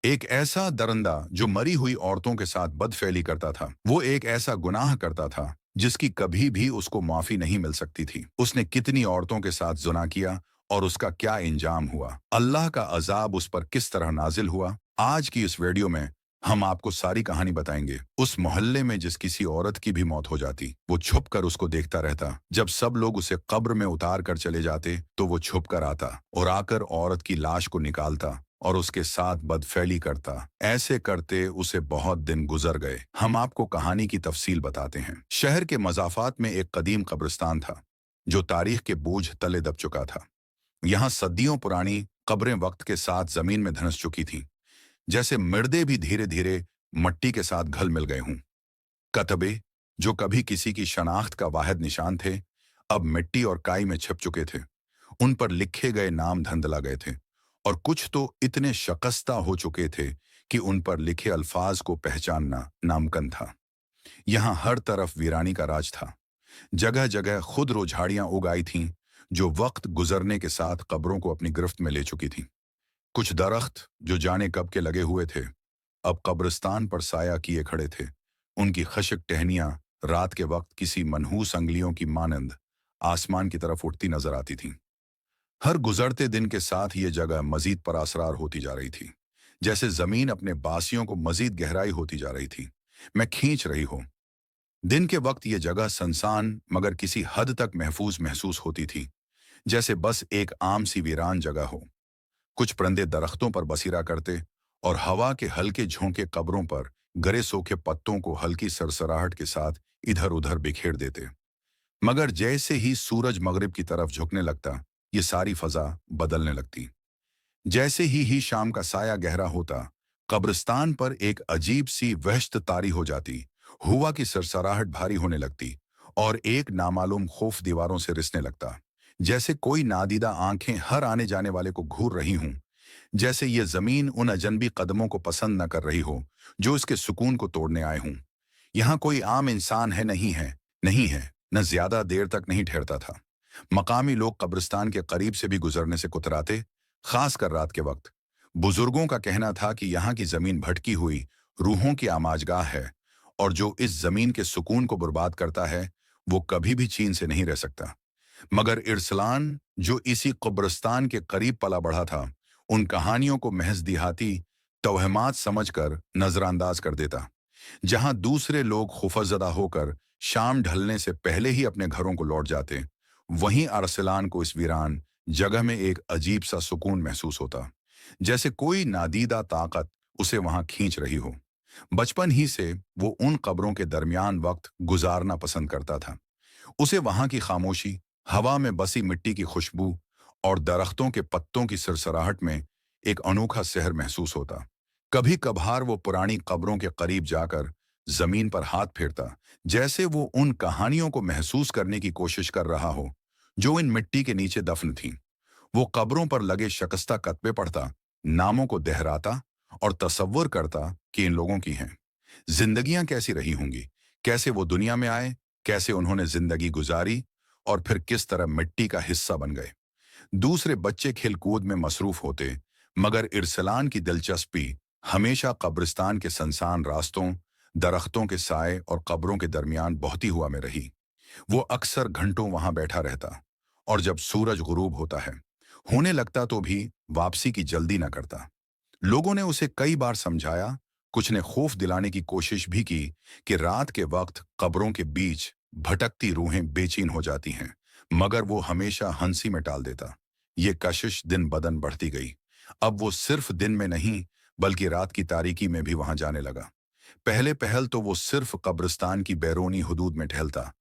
एक ऐसा दरंदा जो मरी हुई औरतों के साथ बदफेली करता था। वो एक ऐसा गुनाह करता था जिसकी कभी भी उसको माफी नहीं मिल सकती थी। उसने कितनी औरतों के साथ जुना किया और उसका क्या इंजाम हुआ, अल्लाह का अजाब उस पर किस तरह नाजिल हुआ। आज की इस वीडियो में हम आपको सारी कहानी बताएंगे। उस मोहल्ले में जिस किसी औरत की भी मौत हो जाती, वो छुप कर उसको देखता रहता। जब सब लोग उसे कब्र में उतार कर चले जाते तो वो छुप कर आता और आकर औरत की लाश को निकालता और उसके साथ बदफेली करता। ऐसे करते उसे बहुत दिन गुजर गए। हम आपको कहानी की तफसील बताते हैं। शहर के मजाफात में एक कदीम कब्रिस्तान था जो तारीख के बोझ तले दब चुका था। यहाँ सदियों पुरानी कब्रें वक्त के साथ जमीन में धंस चुकी थीं, जैसे मिर्दे भी धीरे धीरे मट्टी के साथ घल मिल गए हों। कतबे जो कभी किसी की शनाख्त का वाहिद निशान थे, अब मिट्टी और काई में छिप चुके थे। उन पर लिखे गए नाम धंधला गए थे और कुछ तो इतने शकस्ता हो चुके थे कि उन पर लिखे अल्फाज को पहचानना नामुमकिन था। यहाँ हर तरफ वीरानी का राज था। जगह जगह खुद झाड़ियां उग आई थीं जो वक्त गुजरने के साथ कब्रों को अपनी गिरफ्त में ले चुकी थीं। कुछ दरख्त जो जाने कब के लगे हुए थे, अब कब्रिस्तान पर साया किए खड़े थे। उनकी खशक टहनियां रात के वक्त किसी मनहूस अंगलियों की मानंद आसमान की तरफ उठती नजर आती थीं। हर गुजरते दिन के साथ ये जगह मजीद परासरार होती जा रही थी, जैसे जमीन अपने बासियों को मजीद गहराई होती जा रही थी, मैं खींच रही हूं। दिन के वक्त ये जगह सनसान मगर किसी हद तक महफूज महसूस होती थी, जैसे बस एक आम सी वीरान जगह हो। कुछ परिंदे दरख्तों पर बसीरा करते और हवा के हल्के झोंके कब्रों पर गरे सूखे पत्तों को हल्की सरसराहट के साथ इधर उधर बिखेर देते। मगर जैसे ही सूरज मगरिब की तरफ झुकने लगता, ये सारी फजा बदलने लगती। जैसे ही शाम का साया गहरा होता, कब्रिस्तान पर एक अजीब सी वहशत तारी हो जाती। हुआ की सरसराहट भारी होने लगती और एक नामालूम खौफ दीवारों से रिसने लगता, जैसे कोई नादीदा आंखें हर आने जाने वाले को घूर रही हों। जैसे ये जमीन उन अजनबी कदमों को पसंद न कर रही हो जो इसके सुकून को तोड़ने आए हों। यहाँ कोई आम इंसान है नहीं है, नहीं है, न ज्यादा देर तक नहीं ठहरता था। मकामी लोग कब्रिस्तान के करीब से भी गुजरने से कुतराते, खासकर रात के वक्त। बुजुर्गों का कहना था कि यहाँ की जमीन भटकी हुई रूहों की आमाजगाह है और जो इस जमीन के सुकून को बर्बाद करता है वो कभी भी चैन से नहीं रह सकता। मगर इरसलान जो इसी कब्रिस्तान के करीब पला बढ़ा था, उन कहानियों को महज दिहाती तौहमात समझकर नजरअंदाज कर देता। जहां दूसरे लोग खौफजदा होकर शाम ढलने से पहले ही अपने घरों को लौट जाते, वहीं अरसलान को इस वीरान जगह में एक अजीब सा सुकून महसूस होता, जैसे कोई नादीदा ताकत उसे वहां खींच रही हो। बचपन ही से वो उन कब्रों के दरमियान वक्त गुजारना पसंद करता था। उसे वहां की खामोशी, हवा में बसी मिट्टी की खुशबू और दरख्तों के पत्तों की सरसराहट में एक अनोखा सहर महसूस होता। कभी कभार वो पुरानी कब्रों के करीब जाकर जमीन पर हाथ फेरता, जैसे वो उन कहानियों को महसूस करने की कोशिश कर रहा हो जो इन मिट्टी के नीचे दफन थीं। वो कब्रों पर लगे शकस्ता कतबे पढ़ता, नामों को दोहराता और तसव्वुर करता कि इन लोगों की हैं जिंदगियां कैसी रही होंगी, कैसे वो दुनिया में आए, कैसे उन्होंने जिंदगी गुजारी और फिर किस तरह मिट्टी का हिस्सा बन गए। दूसरे बच्चे खेलकूद में मसरूफ होते, मगर इरसलान की दिलचस्पी हमेशा कब्रिस्तान के सनसान रास्तों, दरख्तों के साए और कब्रों के दरमियान बहती हुआ में रही। वो अक्सर घंटों वहां बैठा रहता और जब सूरज गुरूब होता है होने लगता तो भी वापसी की जल्दी न करता। लोगों ने उसे कई बार समझाया, कुछ ने खौफ दिलाने की कोशिश भी की कि रात के वक्त कब्रों के बीच भटकती रूहें बेचैन हो जाती हैं, मगर वो हमेशा हंसी में टाल देता। ये कशिश दिन बदन बढ़ती गई। अब वो सिर्फ दिन में नहीं बल्कि रात की तारीकी में भी वहां जाने लगा। पहले पहल तो वो सिर्फ कब्रिस्तान की बैरूनी हुदूद में ठहलता,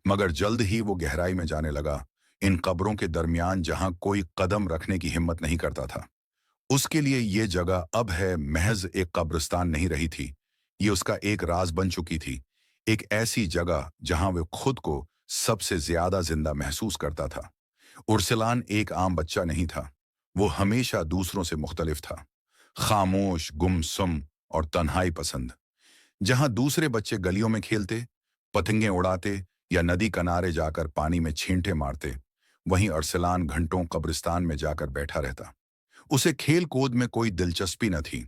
मगर जल्द ही वो गहराई में जाने लगा, इन कब्रों के दरमियान जहां कोई कदम रखने की हिम्मत नहीं करता था। उसके लिए ये जगह अब है महज एक कब्रिस्तान नहीं रही थी, ये उसका एक राज बन चुकी थी। एक ऐसी जगह जहां वो खुद को सबसे ज्यादा जिंदा महसूस करता था। उर्सलान एक आम बच्चा नहीं था, वो हमेशा दूसरों से मुख्तलिफ था। खामोश, गुमसुम और तन्हाई पसंद। जहां दूसरे बच्चे गलियों में खेलते, पतंगे उड़ाते या नदी किनारे जाकर पानी में छींटे मारते, वहीं अरसलान घंटों कब्रिस्तान में जाकर बैठा रहता। उसे खेल कूद में कोई दिलचस्पी न थी,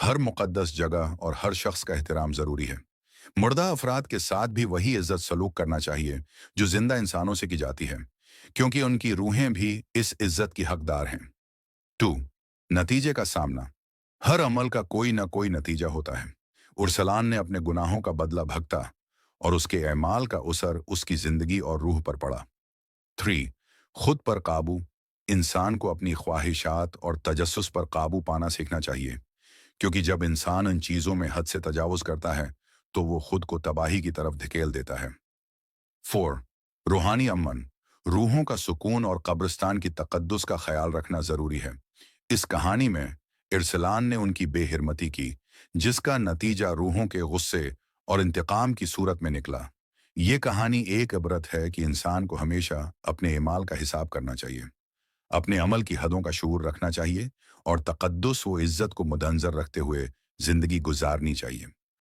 हर मुक़द्दस जगह और हर शख्स का एहतराम ज़रूरी है। मुर्दा अफराद के साथ भी वही इज्जत सलूक करना चाहिए जो जिंदा इंसानों से की जाती है, क्योंकि उनकी रूहें भी इस इज्जत की हकदार हैं। 2. नतीजे का सामना। हर अमल का कोई ना कोई नतीजा होता है। उर्सलान ने अपने गुनाहों का बदला भगता और उसके एमाल का असर उसकी जिंदगी और रूह पर पड़ा। 3. खुद पर काबू। इंसान को अपनी ख्वाहिशात और तजस्सुस पर काबू पाना सीखना चाहिए, क्योंकि जब इंसान इन चीज़ों में हद से तजावुज़ करता है तो वो खुद को तबाही की तरफ धकेल देता है। 4. रूहानी अमन। रूहों का सुकून और कब्रिस्तान की तकद्दुस का ख्याल रखना ज़रूरी है। इस कहानी में इरसलान ने उनकी बेहिरमती की, जिसका नतीजा रूहों के गुस्से और इंतकाम की सूरत में निकला। ये कहानी एक इबरत है कि इंसान को हमेशा अपने इमाल का हिसाब करना चाहिए, अपने अमल की हदों का शऊर रखना चाहिए और तकद्दुस व इज्जत को मुदनजर रखते हुए जिंदगी गुजारनी चाहिए।